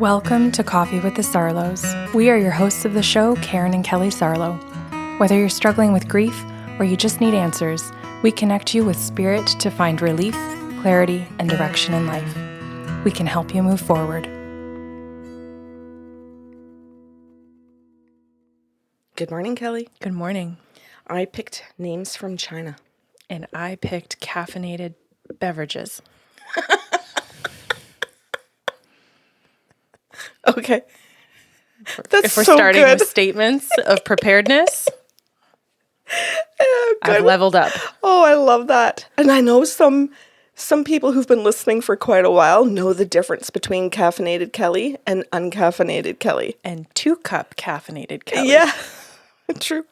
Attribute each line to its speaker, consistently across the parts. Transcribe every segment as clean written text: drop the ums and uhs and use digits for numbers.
Speaker 1: Welcome to Coffee with the Sarlos. We are your hosts of the show, Karen and Kelly Sarlo. Whether you're struggling with grief or you just need answers, we connect you with spirit to find relief, clarity, and direction in life. We can help you move forward.
Speaker 2: Good morning, Kelly.
Speaker 1: Good morning.
Speaker 2: I picked names from China.
Speaker 1: And I picked caffeinated beverages.
Speaker 2: Okay.
Speaker 1: If we're starting with statements of preparedness, I've leveled up.
Speaker 2: Oh, I love that. And I know some people who've been listening for quite a while know the difference between caffeinated Kelly and uncaffeinated Kelly.
Speaker 1: And 2-cup caffeinated Kelly.
Speaker 2: Yeah, true.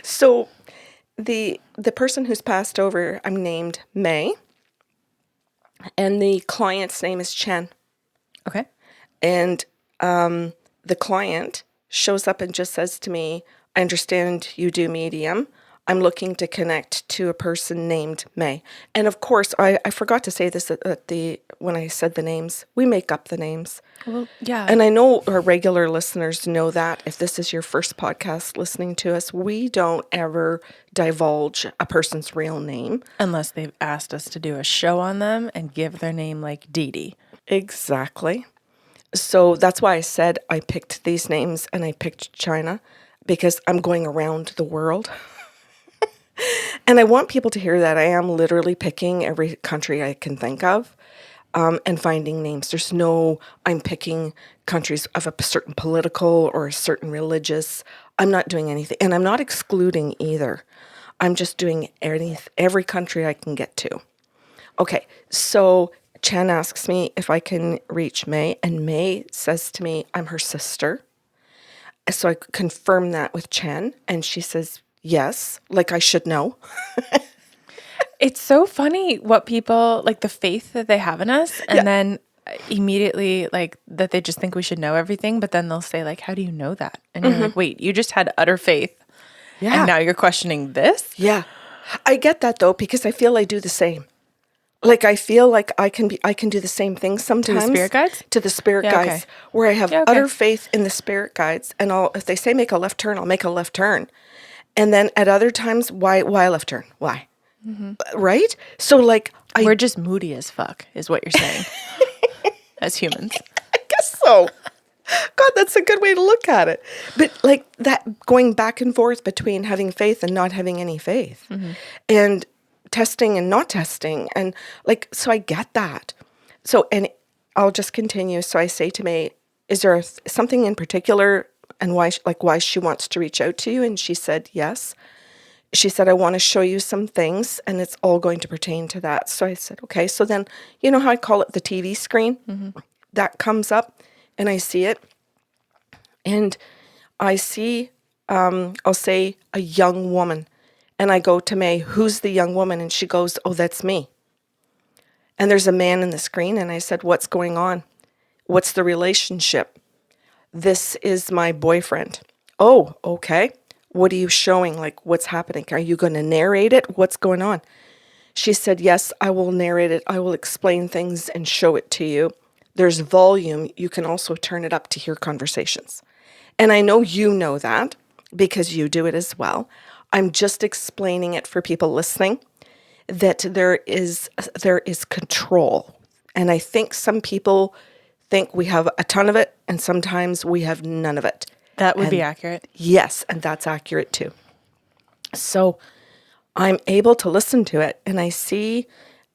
Speaker 2: So the person who's passed over, I'm named May. And the client's name is Chen.
Speaker 1: Okay.
Speaker 2: And the client shows up and just says to me, I understand you do medium. I'm looking to connect to a person named May. And of course, I forgot to say this when I said the names. We make up the names.
Speaker 1: Well, yeah.
Speaker 2: And I know our regular listeners know that. If this is your first podcast listening to us, we don't ever divulge a person's real name.
Speaker 1: Unless they've asked us to do a show on them and give their name like Dee Dee.
Speaker 2: Exactly. So that's why I said I picked these names and I picked China, because I'm going around the world. And I want people to hear that I am literally picking every country I can think of and finding names. There's no, I'm picking countries of a certain political or a certain religious. I'm not doing anything. And I'm not excluding either. I'm just doing every country I can get to. Okay, so Chen asks me if I can reach May, and May says to me, I'm her sister. So I confirm that with Chen, and she says, yes, like I should know.
Speaker 1: It's so funny what people, like the faith that they have in us, and then immediately like that they just think we should know everything, but then they'll say like, how do you know that? And you're like, wait, you just had utter faith. Yeah. And now you're questioning this?
Speaker 2: Yeah. I get that though, because I feel I do the same. Like I feel like I can do the same thing sometimes.
Speaker 1: To the spirit guides?
Speaker 2: To the spirit guides, okay. Where I have utter faith in the spirit guides, and if they say make a left turn, I'll make a left turn. And then at other times, why left turn? Why? Mm-hmm. Right? So like
Speaker 1: we're just moody as fuck, is what you're saying, as humans.
Speaker 2: I guess so. God, that's a good way to look at it. But like that going back and forth between having faith and not having any faith, and testing and not testing, and like, so I get that. So, and I'll just continue. So I say to May, is there something in particular and why she wants to reach out to you? And she said, yes. She said, I want to show you some things and it's all going to pertain to that. So I said, okay. So then, you know how I call it the TV screen? Mm-hmm. That comes up and I see it. And I see, I'll say a young woman. And I go to May, who's the young woman? And she goes, oh, that's me. And there's a man in the screen. And I said, what's going on? What's the relationship? This is my boyfriend. Oh, okay. What are you showing? Like, what's happening? Are you going to narrate it? What's going on? She said, yes, I will narrate it. I will explain things and show it to you. There's volume. You can also turn it up to hear conversations. And I know you know that because you do it as well. I'm just explaining it for people listening, that there is control. And I think some people think we have a ton of it, and sometimes we have none of it.
Speaker 1: That would be accurate.
Speaker 2: Yes, and that's accurate too. So I'm able to listen to it, and I see,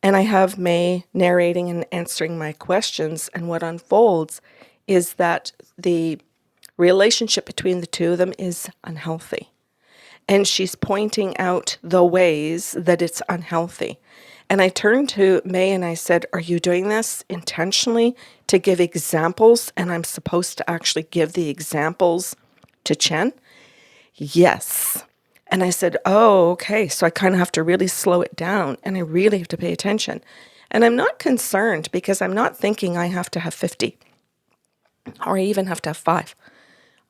Speaker 2: and I have May narrating and answering my questions, and what unfolds is that the relationship between the two of them is unhealthy. And she's pointing out the ways that it's unhealthy. And I turned to May and I said, are you doing this intentionally to give examples? And I'm supposed to actually give the examples to Chen? Yes. And I said, oh, okay. So I kind of have to really slow it down and I really have to pay attention. And I'm not concerned because I'm not thinking I have to have 50 or I even have to have 5.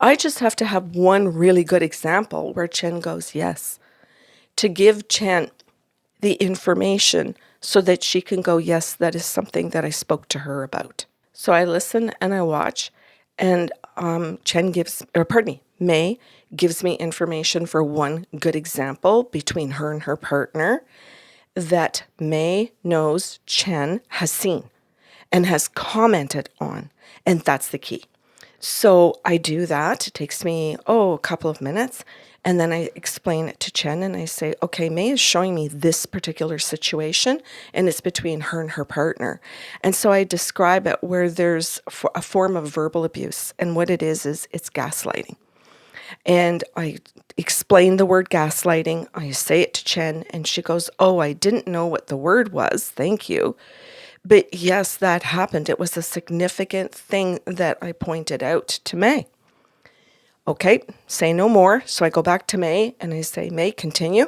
Speaker 2: I just have to have one really good example where Chen goes, yes, to give Chen the information so that she can go, yes, that is something that I spoke to her about. So I listen and I watch, And May gives me information for one good example between her and her partner that May knows Chen has seen and has commented on. And that's the key. So I do that. It takes me, a couple of minutes. And then I explain it to Chen and I say, okay, May is showing me this particular situation and it's between her and her partner. And so I describe it where there's a form of verbal abuse. And what it is it's gaslighting. And I explain the word gaslighting. I say it to Chen and she goes, oh, I didn't know what the word was. Thank you. But yes, that happened. It was a significant thing that I pointed out to May. Okay, say no more. So I go back to May and I say, May, continue.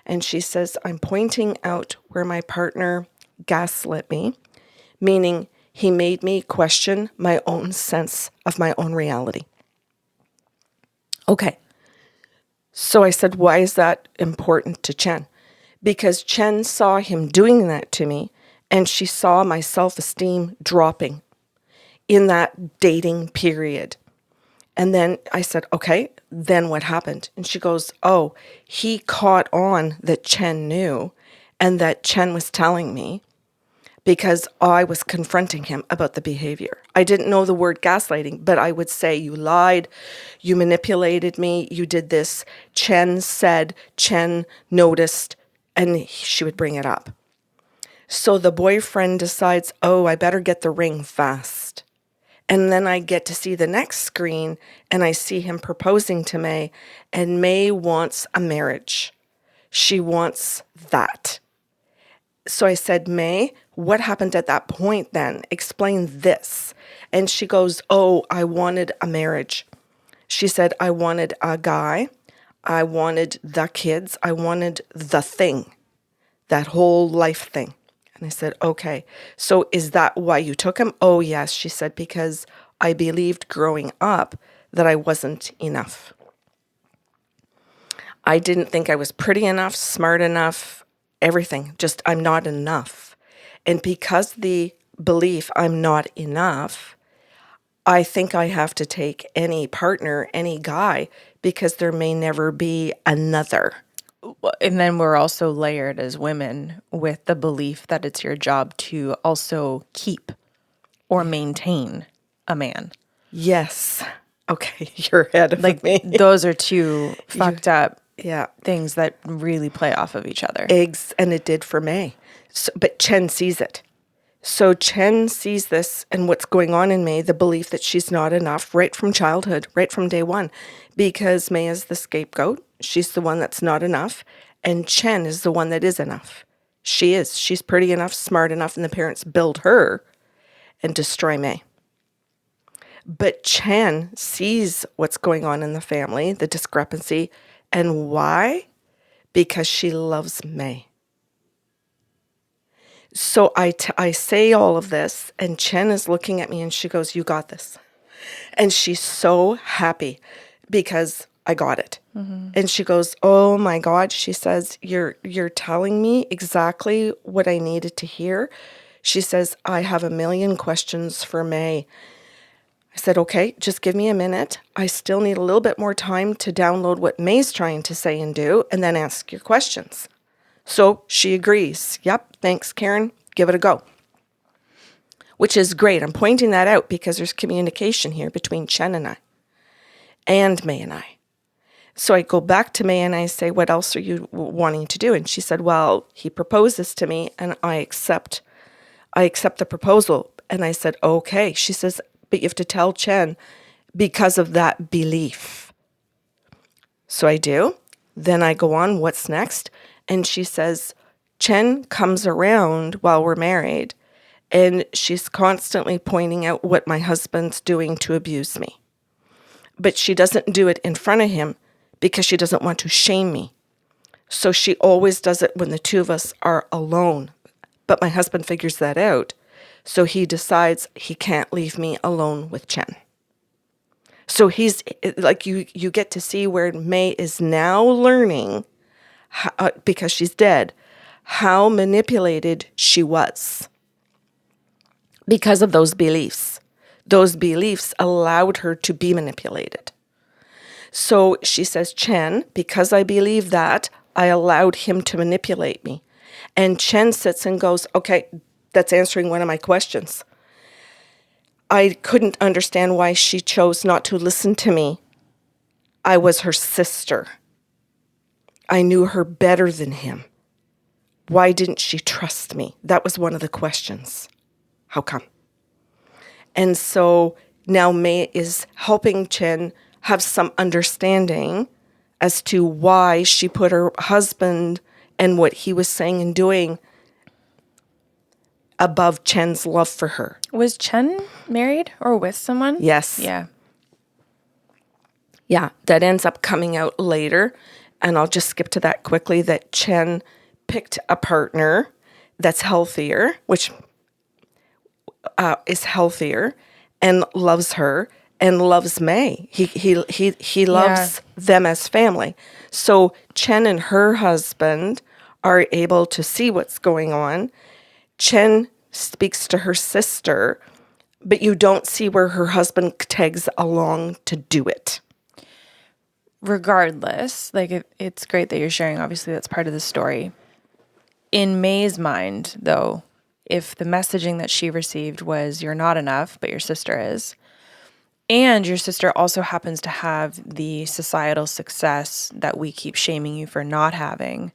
Speaker 2: And she says, I'm pointing out where my partner gaslit me, meaning he made me question my own sense of my own reality. Okay. So I said, why is that important to Chen? Because Chen saw him doing that to me and she saw my self-esteem dropping in that dating period. And then I said, okay, then what happened? And she goes, oh, he caught on that Chen knew and that Chen was telling me because I was confronting him about the behavior. I didn't know the word gaslighting, but I would say, you lied, you manipulated me, you did this. Chen said, Chen noticed, and she would bring it up. So the boyfriend decides, oh, I better get the ring fast. And then I get to see the next screen and I see him proposing to May, and May wants a marriage. She wants that. So I said, May, what happened at that point then? Explain this. And she goes, oh, I wanted a marriage. She said, I wanted a guy. I wanted the kids. I wanted the thing, that whole life thing. And I said, okay, so is that why you took him? Oh, yes, she said, because I believed growing up that I wasn't enough. I didn't think I was pretty enough, smart enough, everything. Just I'm not enough. And because the belief I'm not enough, I think I have to take any partner, any guy, because there may never be another.
Speaker 1: And then we're also layered as women with the belief that it's your job to also keep or maintain a man.
Speaker 2: Yes. Okay, you're ahead of me.
Speaker 1: Those are two fucked up
Speaker 2: Yeah.
Speaker 1: things that really play off of each other.
Speaker 2: And it did for May. So, but Chen sees it. So Chen sees this and what's going on in May, the belief that she's not enough right from childhood, right from day one, because May is the scapegoat. She's the one that's not enough. And Chen is the one that is enough. She is. She's pretty enough, smart enough, and the parents build her and destroy May. But Chen sees what's going on in the family, the discrepancy. And why? Because she loves May. So I say all of this, and Chen is looking at me, and she goes, you got this. And she's so happy because I got it. Mm-hmm. And she goes, oh my God, she says, you're telling me exactly what I needed to hear. She says, I have a million questions for May. I said, okay, just give me a minute. I still need a little bit more time to download what May's trying to say and do, and then ask your questions. So she agrees. Yep, thanks, Karen. Give it a go. Which is great. I'm pointing that out because there's communication here between Chen and I, and May and I. So I go back to May and I say, what else are you wanting to do? And she said, well, he proposed this to me and I accept the proposal. And I said, okay. She says, but you have to tell Chen because of that belief. So I do. Then I go on, what's next? And she says, Chen comes around while we're married and she's constantly pointing out what my husband's doing to abuse me. But she doesn't do it in front of him because she doesn't want to shame me. So she always does it when the two of us are alone. But my husband figures that out. So he decides he can't leave me alone with Chen. So he's like, you get to see where May is now learning, how, because she's dead, how manipulated she was because of those beliefs. those beliefs allowed her to be manipulated. So she says, Chen, because I believe that, I allowed him to manipulate me. And Chen sits and goes, okay, that's answering one of my questions. I couldn't understand why she chose not to listen to me. I was her sister. I knew her better than him. Why didn't she trust me? That was one of the questions. How come? And so now May is helping Chen have some understanding as to why she put her husband and what he was saying and doing above Chen's love for her.
Speaker 1: Was Chen married or with someone?
Speaker 2: Yes.
Speaker 1: Yeah.
Speaker 2: Yeah, that ends up coming out later. And I'll just skip to that quickly, that Chen picked a partner that's healthier, which is healthier and loves her and loves May. He loves them as family. So Chen and her husband are able to see what's going on. Chen speaks to her sister, but you don't see where her husband tags along to do it.
Speaker 1: Regardless, like it's great that you're sharing. Obviously, that's part of the story. In May's mind, though, if the messaging that she received was you're not enough, but your sister is, and your sister also happens to have the societal success that we keep shaming you for not having,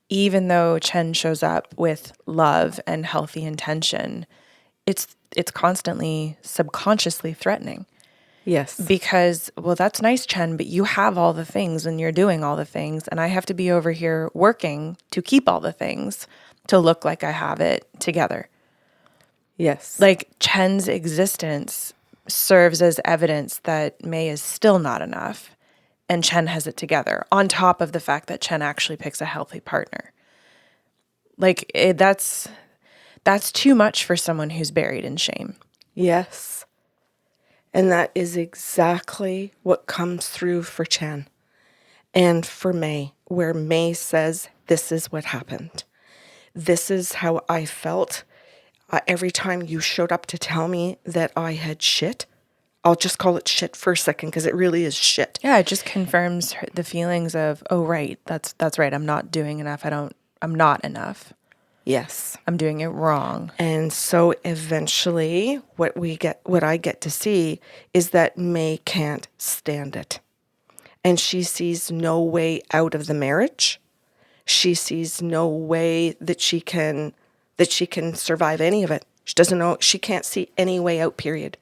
Speaker 1: even though Chen shows up with love and healthy intention, it's constantly subconsciously threatening.
Speaker 2: Yes.
Speaker 1: Because, well, that's nice, Chen, but you have all the things and you're doing all the things, and I have to be over here working to keep all the things to look like I have it together.
Speaker 2: Yes.
Speaker 1: Like, Chen's existence serves as evidence that May is still not enough and Chen has it together, on top of the fact that Chen actually picks a healthy partner. Like, that's too much for someone who's buried in shame.
Speaker 2: Yes. And that is exactly what comes through for Chen and for May, where May says, this is what happened. This is how I felt. Every time you showed up to tell me that I had shit, I'll just call it shit for a second because it really is shit.
Speaker 1: Yeah, it just confirms the feelings of, oh, right, that's right. I'm not doing enough. I'm not enough.
Speaker 2: Yes.
Speaker 1: I'm doing it wrong.
Speaker 2: And so eventually what I get to see is that May can't stand it. And she sees no way out of the marriage. She sees no way that she can survive any of it. She doesn't know, she can't see any way out, period.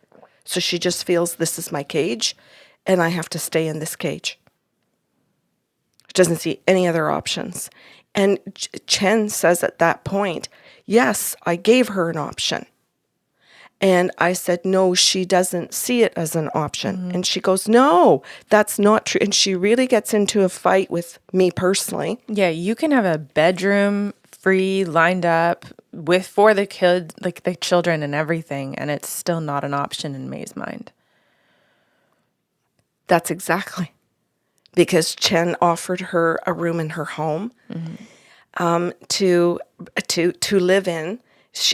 Speaker 2: So she just feels this is my cage and I have to stay in this cage. She doesn't see any other options. And Chen says at that point, yes, I gave her an option. And I said, no, she doesn't see it as an option. Mm-hmm. And she goes, no, that's not true. And she really gets into a fight with me personally.
Speaker 1: Yeah, you can have a bedroom free, lined up for the kids, like the children and everything, and it's still not an option in May's mind.
Speaker 2: That's exactly. Because Chen offered her a room in her home, mm-hmm. to live in,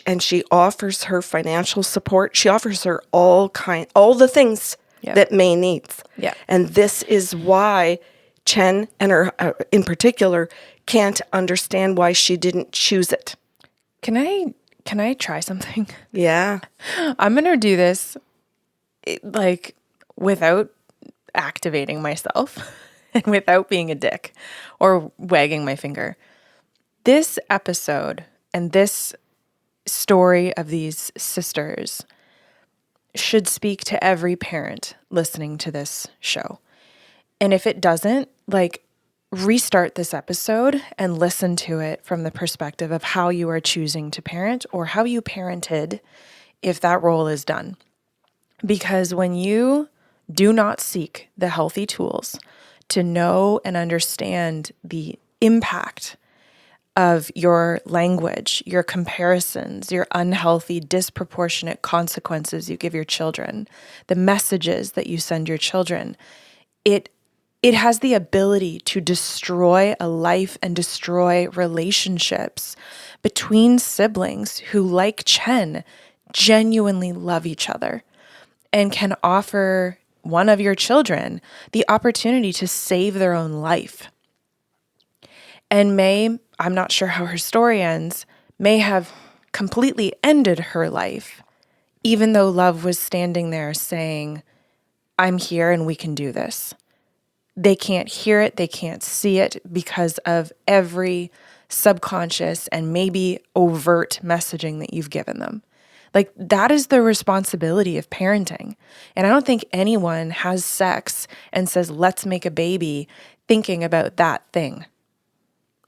Speaker 2: and she offers her financial support. She offers her all the things that May needs.
Speaker 1: Yeah.
Speaker 2: And this is why Chen and her, in particular, can't understand why she didn't choose it.
Speaker 1: Can I try something?
Speaker 2: Yeah.
Speaker 1: I'm gonna do this, like, without activating myself and without being a dick or wagging my finger. This episode and this story of these sisters should speak to every parent listening to this show. And if it doesn't, like, restart this episode and listen to it from the perspective of how you are choosing to parent or how you parented if that role is done. Because when you do not seek the healthy tools to know and understand the impact of your language, your comparisons, your unhealthy, disproportionate consequences you give your children, the messages that you send your children, it has the ability to destroy a life and destroy relationships between siblings who, like Chen, genuinely love each other and can offer one of your children the opportunity to save their own life. And May, I'm not sure how her story ends, may have completely ended her life, even though love was standing there saying, I'm here and we can do this. They can't hear it, they can't see it because of every subconscious and maybe overt messaging that you've given them. Like, that is the responsibility of parenting. And I don't think anyone has sex and says, let's make a baby, thinking about that thing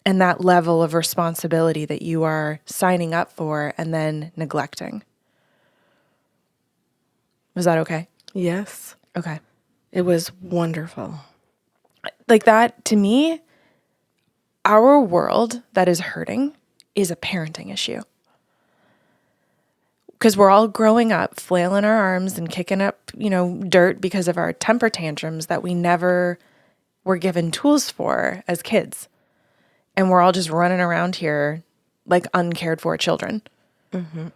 Speaker 1: and that level of responsibility that you are signing up for and then neglecting. Was that okay?
Speaker 2: Yes.
Speaker 1: Okay.
Speaker 2: It was wonderful.
Speaker 1: Like, that, to me, our world that is hurting is a parenting issue. Because we're all growing up, flailing our arms and kicking up, dirt because of our temper tantrums that we never were given tools for as kids. And we're all just running around here like uncared for children. Mm-hmm.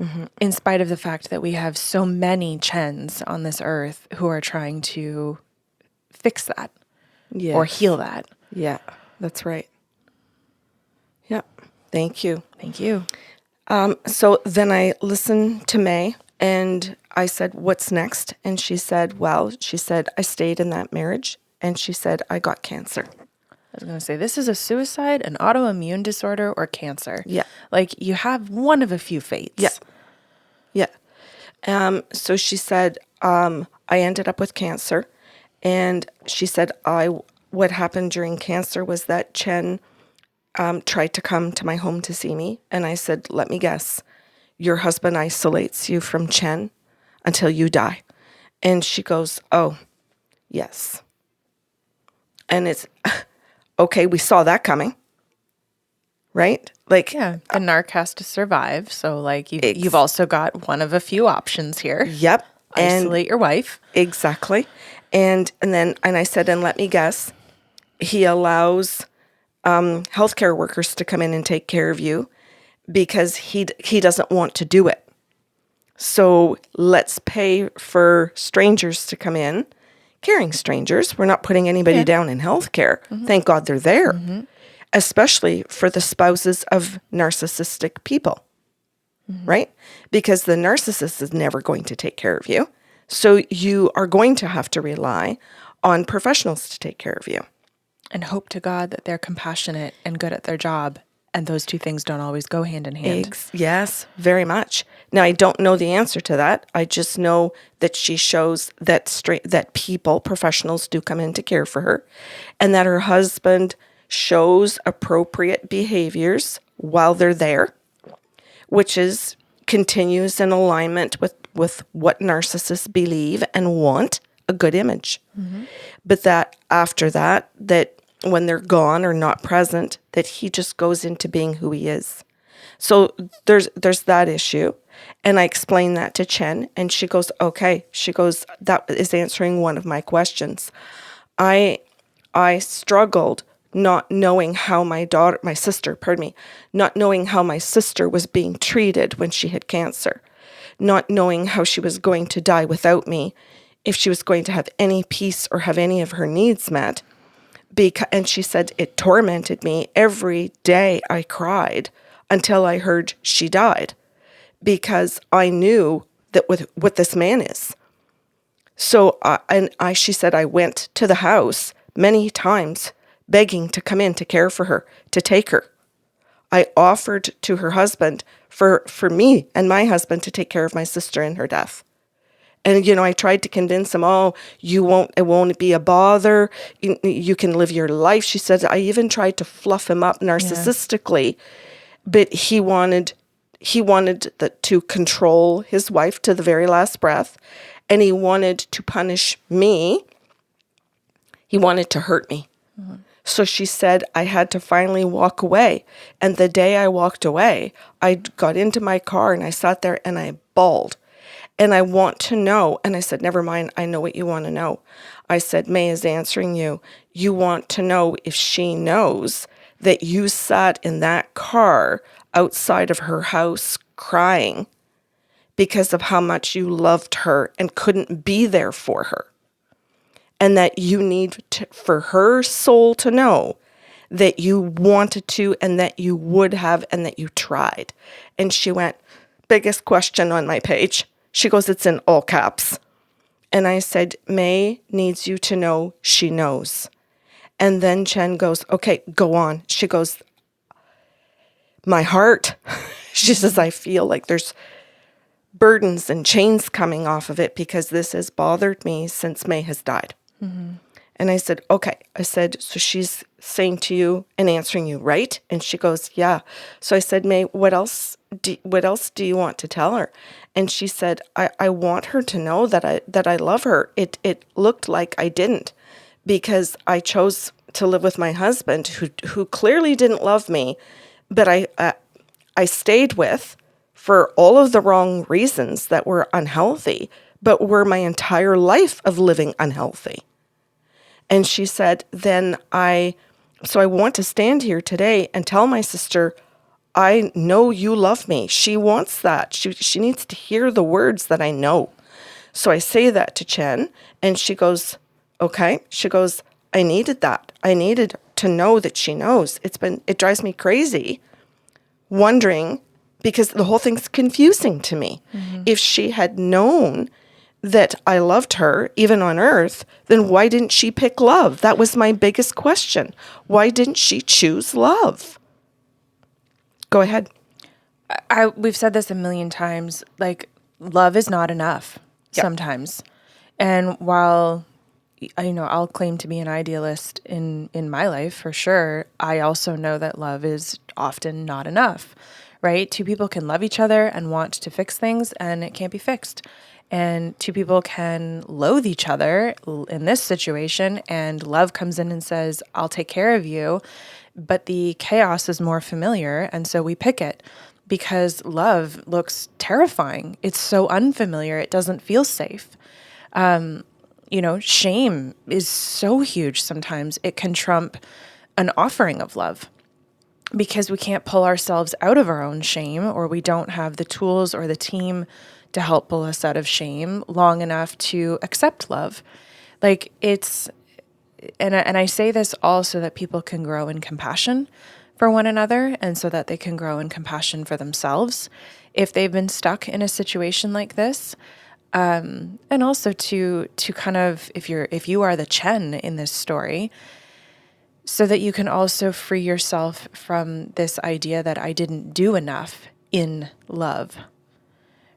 Speaker 1: Mm-hmm. In spite of the fact that we have so many Chens on this earth who are trying to fix that or heal that.
Speaker 2: Yeah, that's right. Yeah. Thank you.
Speaker 1: Thank you.
Speaker 2: So then I listened to May and I said, what's next? And she said, I stayed in that marriage. And she said, I got cancer.
Speaker 1: I was going to say, this is a suicide, an autoimmune disorder, or cancer.
Speaker 2: Yeah.
Speaker 1: Like, you have one of a few fates.
Speaker 2: Yeah. Yeah. So she said, I ended up with cancer. And she said, what happened during cancer was that Chen tried to come to my home to see me. And I said, let me guess, your husband isolates you from Chen until you die. And she goes, oh, yes. And it's, okay, we saw that coming, right? Like,
Speaker 1: yeah, a narc has to survive. So, like, you've also got one of a few options here.
Speaker 2: Yep.
Speaker 1: Isolate your wife.
Speaker 2: Exactly. And I said, and let me guess, he allows healthcare workers to come in and take care of you because he doesn't want to do it. So let's pay for strangers to come in, caring strangers. We're not putting anybody down in healthcare. Mm-hmm. Thank God they're there, especially for the spouses of narcissistic people, right? Because the narcissist is never going to take care of you. So you are going to have to rely on professionals to take care of you.
Speaker 1: And hope to God that they're compassionate and good at their job. And those two things don't always go hand in hand.
Speaker 2: Yes, very much. Now, I don't know the answer to that. I just know that she shows that people, professionals, do come in to care for her. And that her husband shows appropriate behaviors while they're there, which continues in alignment with what narcissists believe and want, a good image. Mm-hmm. But that after that when they're gone or not present, that he just goes into being who he is. So there's that issue. And I explained that to Chen, and she goes, okay. She goes, that is answering one of my questions. I struggled not knowing how my sister was being treated when she had cancer, not knowing how she was going to die without me, if she was going to have any peace or have any of her needs met. And she said, it tormented me every day. I cried until I heard she died because I knew that what this man is. So, she said, I went to the house many times begging to come in to care for her, to take her. I offered to her husband for me and my husband to take care of my sister in her death. And, I tried to convince him, it won't be a bother. You can live your life. She said, I even tried to fluff him up narcissistically, but he wanted to control his wife to the very last breath. And he wanted to punish me. He wanted to hurt me. Mm-hmm. So she said, I had to finally walk away. And the day I walked away, I got into my car and I sat there and I bawled. And I want to know. And I said, never mind. I know what you want to know. I said, May is answering you. You want to know if she knows that you sat in that car outside of her house crying because of how much you loved her and couldn't be there for her. And that you need for her soul to know that you wanted to and that you would have and that you tried. And she went, biggest question on my page. She goes, it's in all caps. And I said, May needs you to know she knows. And then Chen goes, okay, go on. She goes, my heart. She says, I feel like there's burdens and chains coming off of it because this has bothered me since May has died. Mm-hmm. And I said, okay. I said, so she's saying to you and answering you, right? And she goes, yeah. So I said, May, what else do you want to tell her? And she said, I want her to know that I love her. It looked like I didn't because I chose to live with my husband who clearly didn't love me, but I stayed with for all of the wrong reasons that were unhealthy, but were my entire life of living unhealthy. And she said, so I want to stand here today and tell my sister, I know you love me. She wants that. She needs to hear the words that I know. So I say that to Chen and she goes, okay. She goes, I needed that. I needed to know that she knows. It drives me crazy wondering because the whole thing's confusing to me. Mm-hmm. If she had known that I loved her, even on earth, then why didn't she pick love? That was my biggest question. Why didn't she choose love? Go ahead.
Speaker 1: We've said this a million times, like love is not enough sometimes. And while, I'll claim to be an idealist in my life for sure, I also know that love is often not enough, right? Two people can love each other and want to fix things and it can't be fixed. And two people can loathe each other in this situation and love comes in and says, I'll take care of you. But the chaos is more familiar. And so we pick it because love looks terrifying. It's so unfamiliar. It doesn't feel safe. Shame is so huge sometimes. It can trump an offering of love because we can't pull ourselves out of our own shame or we don't have the tools or the team to help pull us out of shame long enough to accept love. Like and I say this all so that people can grow in compassion for one another and so that they can grow in compassion for themselves if they've been stuck in a situation like this. And also to kind of, if you are the Chen in this story, so that you can also free yourself from this idea that I didn't do enough in love.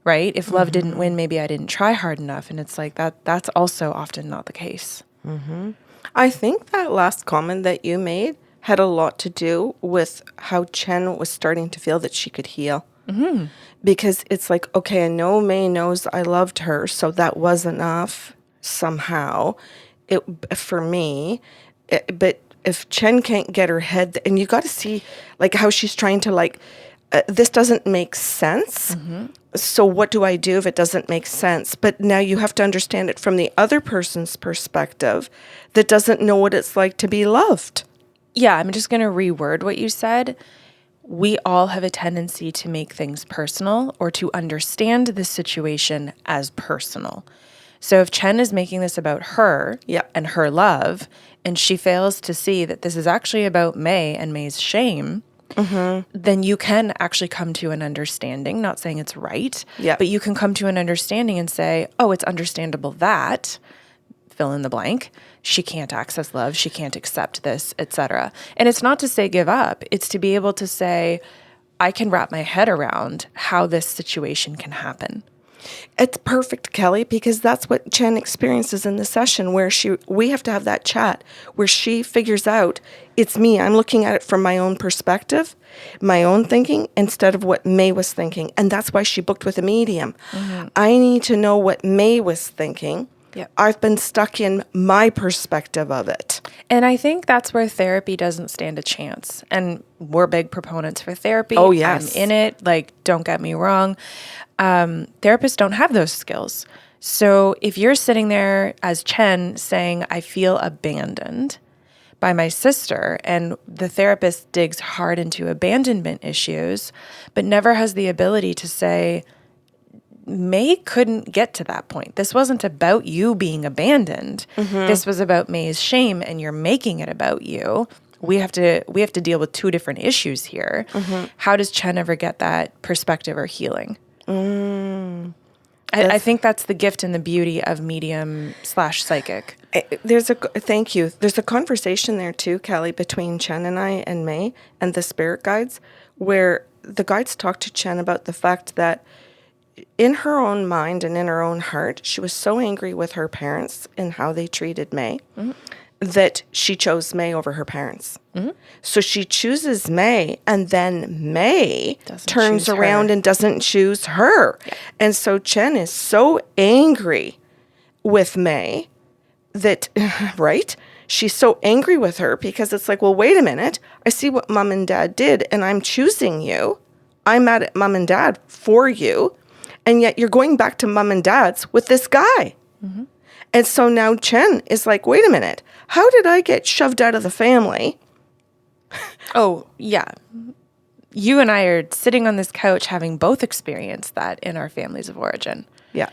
Speaker 1: Right? If love didn't win, maybe I didn't try hard enough. And it's like that's also often not the case.
Speaker 2: Mm-hmm. I think that last comment that you made had a lot to do with how Chen was starting to feel that she could heal. Mm-hmm. Because it's like, okay, I know May knows I loved her, so that was enough somehow for me. But if Chen can't get her head, and you got to see like how she's trying to this doesn't make sense. Mm-hmm. So what do I do if it doesn't make sense? But now you have to understand it from the other person's perspective that doesn't know what it's like to be loved.
Speaker 1: Yeah, I'm just going to reword what you said. We all have a tendency to make things personal or to understand the situation as personal. So if Chen is making this about her and her love, and she fails to see that this is actually about May and May's shame, then you can actually come to an understanding, not saying it's right, but you can come to an understanding and say, oh, it's understandable that, fill in the blank, she can't access love, she can't accept this, etc. And it's not to say give up, it's to be able to say, I can wrap my head around how this situation can happen.
Speaker 2: It's perfect, Kelly, because that's what Chen experiences in the session where we have to have that chat where she figures out it's me. I'm looking at it from my own perspective, my own thinking, instead of what May was thinking. And that's why she booked with a medium. Mm-hmm. I need to know what May was thinking. Yep. I've been stuck in my perspective of it.
Speaker 1: And I think that's where therapy doesn't stand a chance. And we're big proponents for therapy.
Speaker 2: Oh, yes.
Speaker 1: I'm in it. Like, don't get me wrong. Therapists don't have those skills. So if you're sitting there as Chen saying, I feel abandoned, by my sister, and the therapist digs hard into abandonment issues, but never has the ability to say, May couldn't get to that point. This wasn't about you being abandoned. This was about May's shame, and you're making it about you. We have to deal with two different issues here. How does Chen ever get that perspective or healing? I think that's the gift and the beauty of medium/psychic.
Speaker 2: Thank you. There's a conversation there too, Kelly, between Chen and I and May and the spirit guides, where the guides talk to Chen about the fact that in her own mind and in her own heart, she was so angry with her parents and how they treated May that she chose May over her parents. So she chooses May, and then May turns around and doesn't choose her. Yeah. And so Chen is so angry with May that, right? She's so angry with her because it's like, well, wait a minute. I see what mom and dad did, and I'm choosing you. I'm mad at mom and dad for you. And yet you're going back to mom and dad's with this guy. And so now Chen is like, wait a minute. How did I get shoved out of the family?
Speaker 1: Oh, yeah. You and I are sitting on this couch having both experienced that in our families of origin.
Speaker 2: Yeah.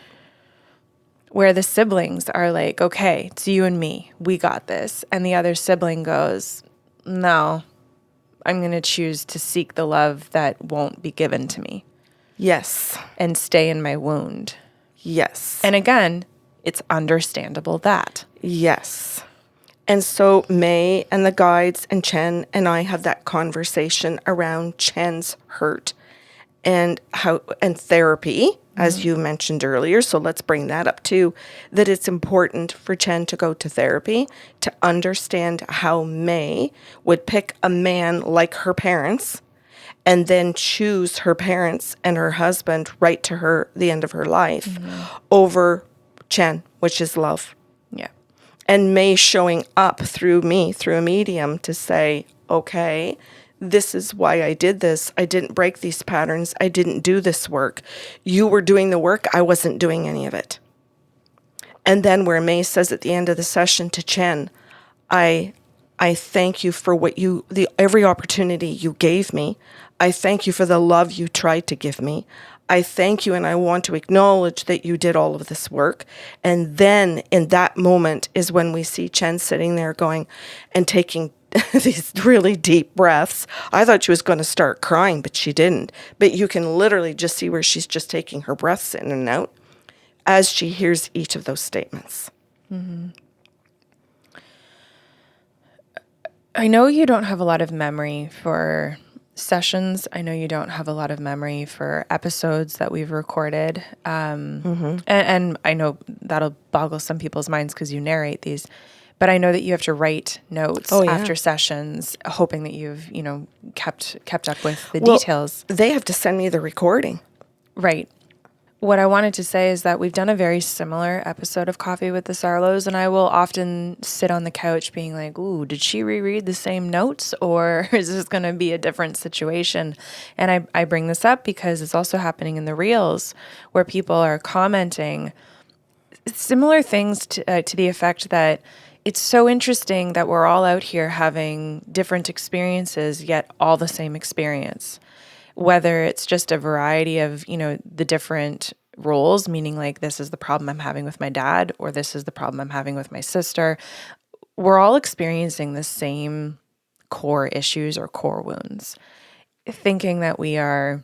Speaker 1: Where the siblings are like, okay, it's you and me. We got this. And the other sibling goes, no, I'm going to choose to seek the love that won't be given to me.
Speaker 2: Yes.
Speaker 1: And stay in my wound.
Speaker 2: Yes.
Speaker 1: And again, it's understandable that.
Speaker 2: Yes. And so May and the guides and Chen and I have that conversation around Chen's hurt and therapy, as you mentioned earlier. So let's bring that up too, that it's important for Chen to go to therapy to understand how May would pick a man like her parents and then choose her parents and her husband right to her, the end of her life, over Chen, which is love.
Speaker 1: Yeah.
Speaker 2: And May showing up through me, through a medium, to say, okay, this is why I did this. I didn't break these patterns. I didn't do this work. You were doing the work. I wasn't doing any of it. And then where May says at the end of the session to Chen, I thank you for every opportunity you gave me. I thank you for the love you tried to give me. I thank you, and I want to acknowledge that you did all of this work. And then in that moment is when we see Chen sitting there going and taking these really deep breaths. I thought she was going to start crying, but she didn't. But you can literally just see where she's just taking her breaths in and out as she hears each of those statements.
Speaker 1: I know you don't have a lot of memory for sessions. I know you don't have a lot of memory for episodes that we've recorded. And I know that'll boggle some people's minds because you narrate these. But I know that you have to write notes after sessions, hoping that you've, kept up with the details.
Speaker 2: They have to send me the recording.
Speaker 1: Right. What I wanted to say is that we've done a very similar episode of Coffee with the Sarlos, and I will often sit on the couch being like, ooh, did she reread the same notes, or is this going to be a different situation? And I bring this up because it's also happening in the reels where people are commenting similar things to the effect that it's so interesting that we're all out here having different experiences, yet all the same experience. Whether it's just a variety of, the different roles, meaning like this is the problem I'm having with my dad, or this is the problem I'm having with my sister, we're all experiencing the same core issues or core wounds. Thinking that we are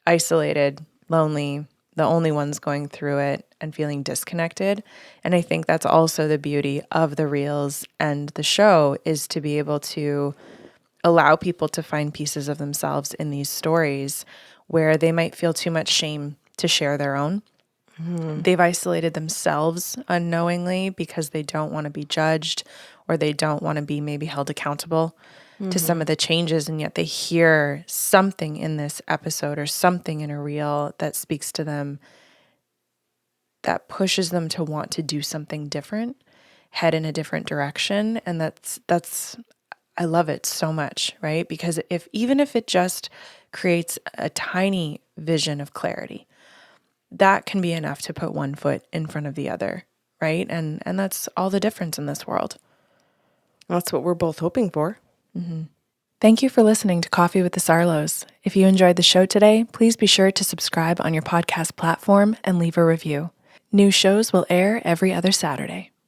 Speaker 1: isolated, lonely, the only ones going through it, and feeling disconnected. And I think that's also the beauty of the reels and the show, is to be able to allow people to find pieces of themselves in these stories where they might feel too much shame to share their own. They've isolated themselves unknowingly because they don't want to be judged, or they don't want to be maybe held accountable to some of the changes, and yet they hear something in this episode or something in a reel that speaks to them, that pushes them to want to do something different, head in a different direction. And that's I love it so much, right? Because even if it just creates a tiny vision of clarity, that can be enough to put one foot in front of the other, right? And that's all the difference in this world.
Speaker 2: That's what we're both hoping for.
Speaker 1: Thank you for listening to Coffee with the Sarlos. If you enjoyed the show today, please be sure to subscribe on your podcast platform and leave a review. New shows will air every other Saturday.